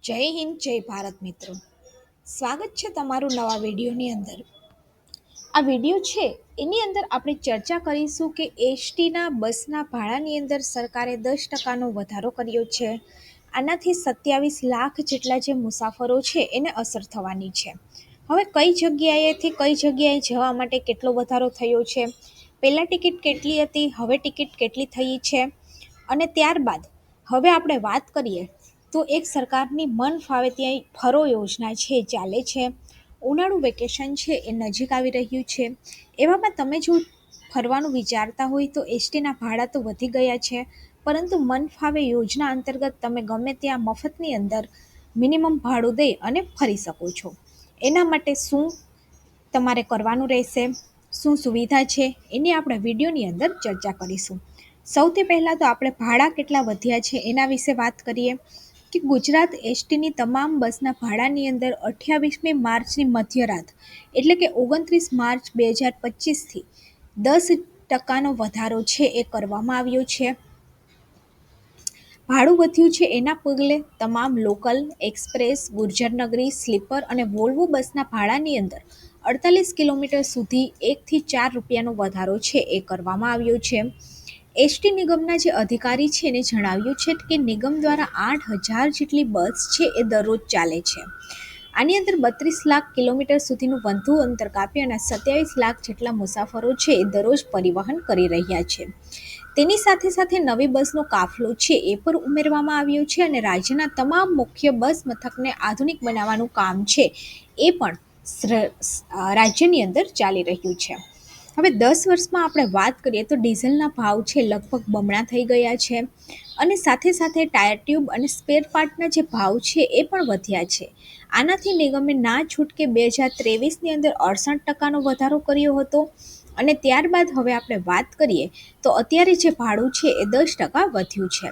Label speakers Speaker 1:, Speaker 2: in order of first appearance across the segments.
Speaker 1: જય હિન્દ, જય ભારત મિત્રો. સ્વાગત છે તમારું નવા વિડીયોની અંદર. આ વિડીયો છે એની અંદર આપણે ચર્ચા કરીશું કે એસટીના બસના ભાડાની અંદર સરકારે 10% વધારો કર્યો છે. આનાથી 27 લાખ જેટલા જે મુસાફરો છે એને અસર થવાની છે. હવે કઈ જગ્યાએથી કઈ જગ્યાએ જવા માટે કેટલો વધારો થયો છે, પહેલાં ટિકિટ કેટલી હતી, હવે ટિકિટ કેટલી થઈ છે, અને ત્યારબાદ હવે આપણે વાત કરીએ તો એક સરકારની મન ફાવે ત્યાં ફરો યોજના છે ચાલે છે. ઉનાળુ વેકેશન છે એ નજીક આવી રહ્યું છે. એવામાં તમે જો ફરવાનું વિચારતા હોય તો એસટીના ભાડા તો વધી ગયા છે, પરંતુ મન ફાવે યોજના અંતર્ગત તમે ગમે ત્યાં મફતની અંદર મિનિમમ ભાડું દઈ અને ફરી શકો છો. એના માટે શું તમારે કરવાનું રહેશે, શું સુવિધા છે, એની આપણે વિડીયોની અંદર ચર્ચા કરીશું. સૌથી પહેલાં તો આપણે ભાડા કેટલા વધ્યા છે એના વિશે વાત કરીએ કે ગુજરાત એસટીની તમામ બસના ભાડાની અંદર 28મી માર્ચની મધ્યરાત એટલે કે 29 માર્ચ 2025થી 10% વધારો છે એ કરવામાં આવ્યો છે. ભાડું વધ્યું છે એના પગલે તમામ લોકલ, એક્સપ્રેસ, ગુર્જરનગરી, સ્લીપર અને વોલ્વો બસના ભાડાની અંદર 48 કિલોમીટર સુધી 1 થી 4 રૂપિયાનો વધારો છે એ કરવામાં આવ્યો છે. એસટી નિગમના જે અધિકારી છે એને જણાવ્યું છે કે નિગમ દ્વારા 8,000 જેટલી બસ છે એ દરરોજ ચાલે છે. આની અંદર 32 લાખ કિલોમીટર સુધીનું વધુ અંતર કાપી અને 27 લાખ જેટલા મુસાફરો છે એ દરરોજ પરિવહન કરી રહ્યા છે. તેની સાથે સાથે નવી બસનો કાફલો છે એ પણ ઉમેરવામાં આવ્યો છે અને રાજ્યના તમામ મુખ્ય બસ મથકને આધુનિક બનાવવાનું કામ છે એ પણ રાજ્યની અંદર ચાલી રહ્યું છે. હવે 10 વર્ષમાં આપણે વાત કરીએ તો ડીઝલના ભાવ છે લગભગ બમણા થઈ ગયા છે અને સાથે સાથે ટાયર ટ્યુબ અને સ્પેર પાર્ટના જે ભાવ છે એ પણ વધ્યા છે. આનાથી નિગમે ના છૂટકે 2023ની અંદર 68% વધારો કર્યો હતો અને ત્યારબાદ હવે આપણે વાત કરીએ તો અત્યારે જે ભાડું છે એ 10% વધ્યું છે.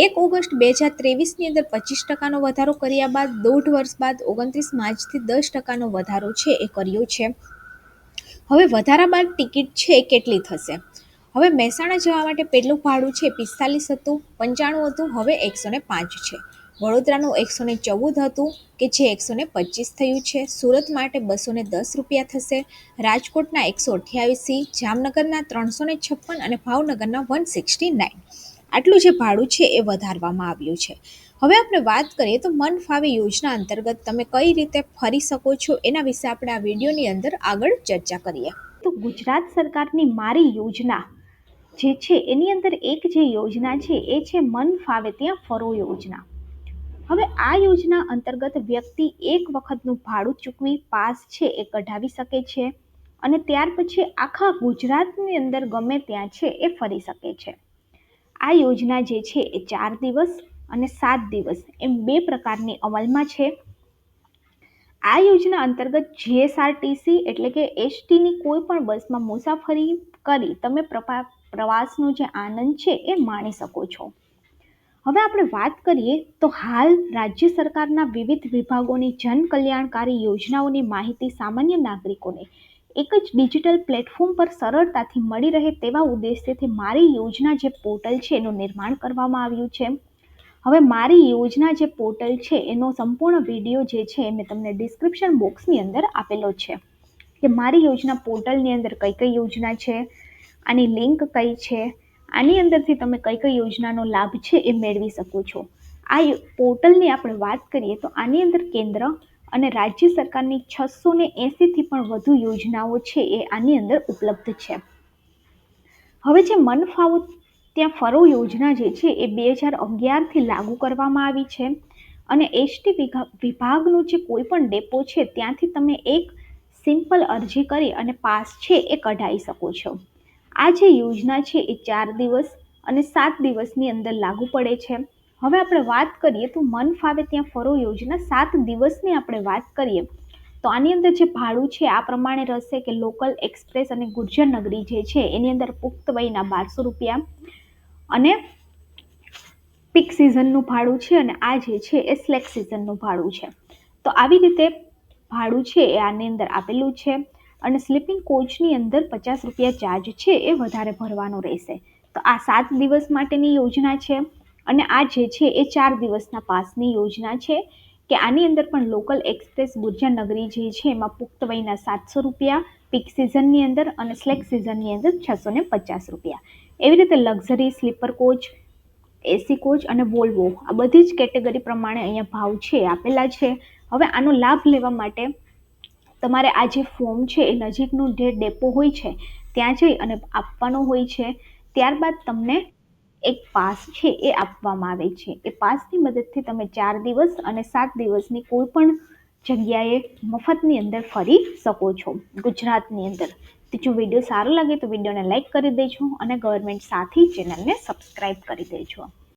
Speaker 1: 1 ઓગસ્ટ 2023ની અંદર 25% વધારો કર્યા બાદ 1.5 વર્ષ બાદ 29 માર્ચથી 10% વધારો છે એ કર્યો છે. હવે વધારા બાદ ટિકિટ છે એ કેટલી થશે? હવે મહેસાણા જવા માટે પહેલું ભાડું છે 45 હતું, 95 હતું, હવે 105 છે. વડોદરાનું 114 હતું કે જે 125 થયું છે. સુરત માટે 210 રૂપિયા થશે, રાજકોટના 128, જામનગરના 356 અને ભાવનગરના 169. આટલું જે ભાડું છે એ વધારવામાં આવ્યું છે. હવે આપણે વાત કરીએ તો મન ફાવે યોજના અંતર્ગત તમે કઈ રીતે ફરી શકો છો એના વિશે આપણે આ વિડીયોની અંદર આગળ ચર્ચા કરીએ. તો ગુજરાત સરકારની મારી યોજના જે છે એની અંદર એક જે યોજના છે એ છે મન ફાવે ત્યાં ફરો યોજના. હવે આ યોજના અંતર્ગત વ્યક્તિ એક વખતનું ભાડું ચૂકવી પાસ છે એ કઢાવી શકે છે અને ત્યાર પછી આખા ગુજરાતની અંદર ગમે ત્યાં છે એ ફરી શકે છે. આ યોજના જે છે એ 4 દિવસ અને 7 દિવસ એમ 2 પ્રકારની અમલમાં છે. આ યોજના અંતર્ગત જીએસઆરટીસી એટલે કે એસટીની કોઈ પણ બસમાં મુસાફરી કરી તમે પ્રવાસનો જે આનંદ છે એ માણી શકો છો. હવે આપણે વાત કરીએ તો હાલ રાજ્ય સરકારના વિવિધ વિભાગોની જન કલ્યાણકારી યોજનાઓની માહિતી સામાન્ય નાગરિકોને એક જ ડિજિટલ પ્લેટફોર્મ પર સરળતાથી મળી રહે તેવા ઉદ્દેશ્યથી મારી યોજના જે પોર્ટલ છે એનું નિર્માણ કરવામાં આવ્યું છે. હવે મારી યોજના જે પોર્ટલ છે એનો સંપૂર્ણ વિડીયો જે છે એ મેં તમને ડિસ્ક્રિપ્શન બોક્સની અંદર આપેલો છે કે મારી યોજના પોર્ટલની અંદર કઈ કઈ યોજના છે, આની લિંક કઈ છે, આની અંદરથી તમે કઈ કઈ યોજનાનો લાભ છે એ મેળવી શકો છો. આ પોર્ટલની આપણે વાત કરીએ તો આની અંદર કેન્દ્ર અને રાજ્ય સરકારની 680થી પણ વધુ યોજનાઓ છે એ આની અંદર ઉપલબ્ધ છે. હવે જે મન ફાવો ત્યાં ફરો યોજના જે છે એ 2011થી લાગુ કરવામાં આવી છે અને એસટી વિભાગનું જે કોઈ પણ ડેપો છે ત્યાંથી તમે એક સિમ્પલ અરજી કરી અને પાસ છે એ કઢાવી શકો છો. આ જે યોજના છે એ 4 દિવસ અને 7 દિવસની અંદર લાગુ પડે છે. હવે આપણે વાત કરીએ તો મન ફાવે ત્યાં ફરો યોજના 7 દિવસની આપણે વાત કરીએ તો આની અંદર જે ભાડું છે આ પ્રમાણે રહેશે કે લોકલ, એક્સપ્રેસ અને ગુર્જરનગરી જે છે એની અંદર પુખ્ત વયના 1200 રૂપિયા અને પીક સિઝનનું ભાડું છે અને આ જે છે એ સ્લેક સિઝનનું ભાડું છે. તો આવી રીતે ભાડું છે એ આની અંદર આપેલું છે અને સ્લીપિંગ કોચની અંદર 50 રૂપિયા ચાર્જ છે એ વધારે ભરવાનો રહેશે. તો આ 7 દિવસ માટેની યોજના છે. અને આ જે છે એ 4 દિવસના પાસની યોજના છે કે આની અંદર પણ લોકલ એક્સપ્રેસ ગુર્જર નગરી જે છે એમાં પુખ્ત વયના 700 રૂપિયા, પીક સિઝનની અંદર અને સ્લેક સિઝનની અંદર 650 રૂપિયા. એવી રીતે luxury, sleeper coach, AC coach અને વોલ્વો આ બધી જ કેટેગરી પ્રમાણે અહીંયા ભાવ છે આપેલા છે. હવે આનો લાભ લેવા માટે તમારે આ જે ફોર્મ છે એ નજીકનું જે ડેપો હોય છે ત્યાં જઈ અને આપવાનો હોય છે. ત્યારબાદ તમને એક પાસ છે એ આપવામાં આવે છે. એ પાસની મદદથી તમે 4 દિવસ અને 7 દિવસની કોઈ પણ જગ્યાએ મફતની અંદર ફરી શકો છો ગુજરાતની અંદર. તો જો વિડીયો સારો લાગે તો વિડીયોને લાઇક કરી દેજો અને ગવર્મેન્ટ સાથી ચેનલને સબસ્ક્રાઈબ કરી દેજો.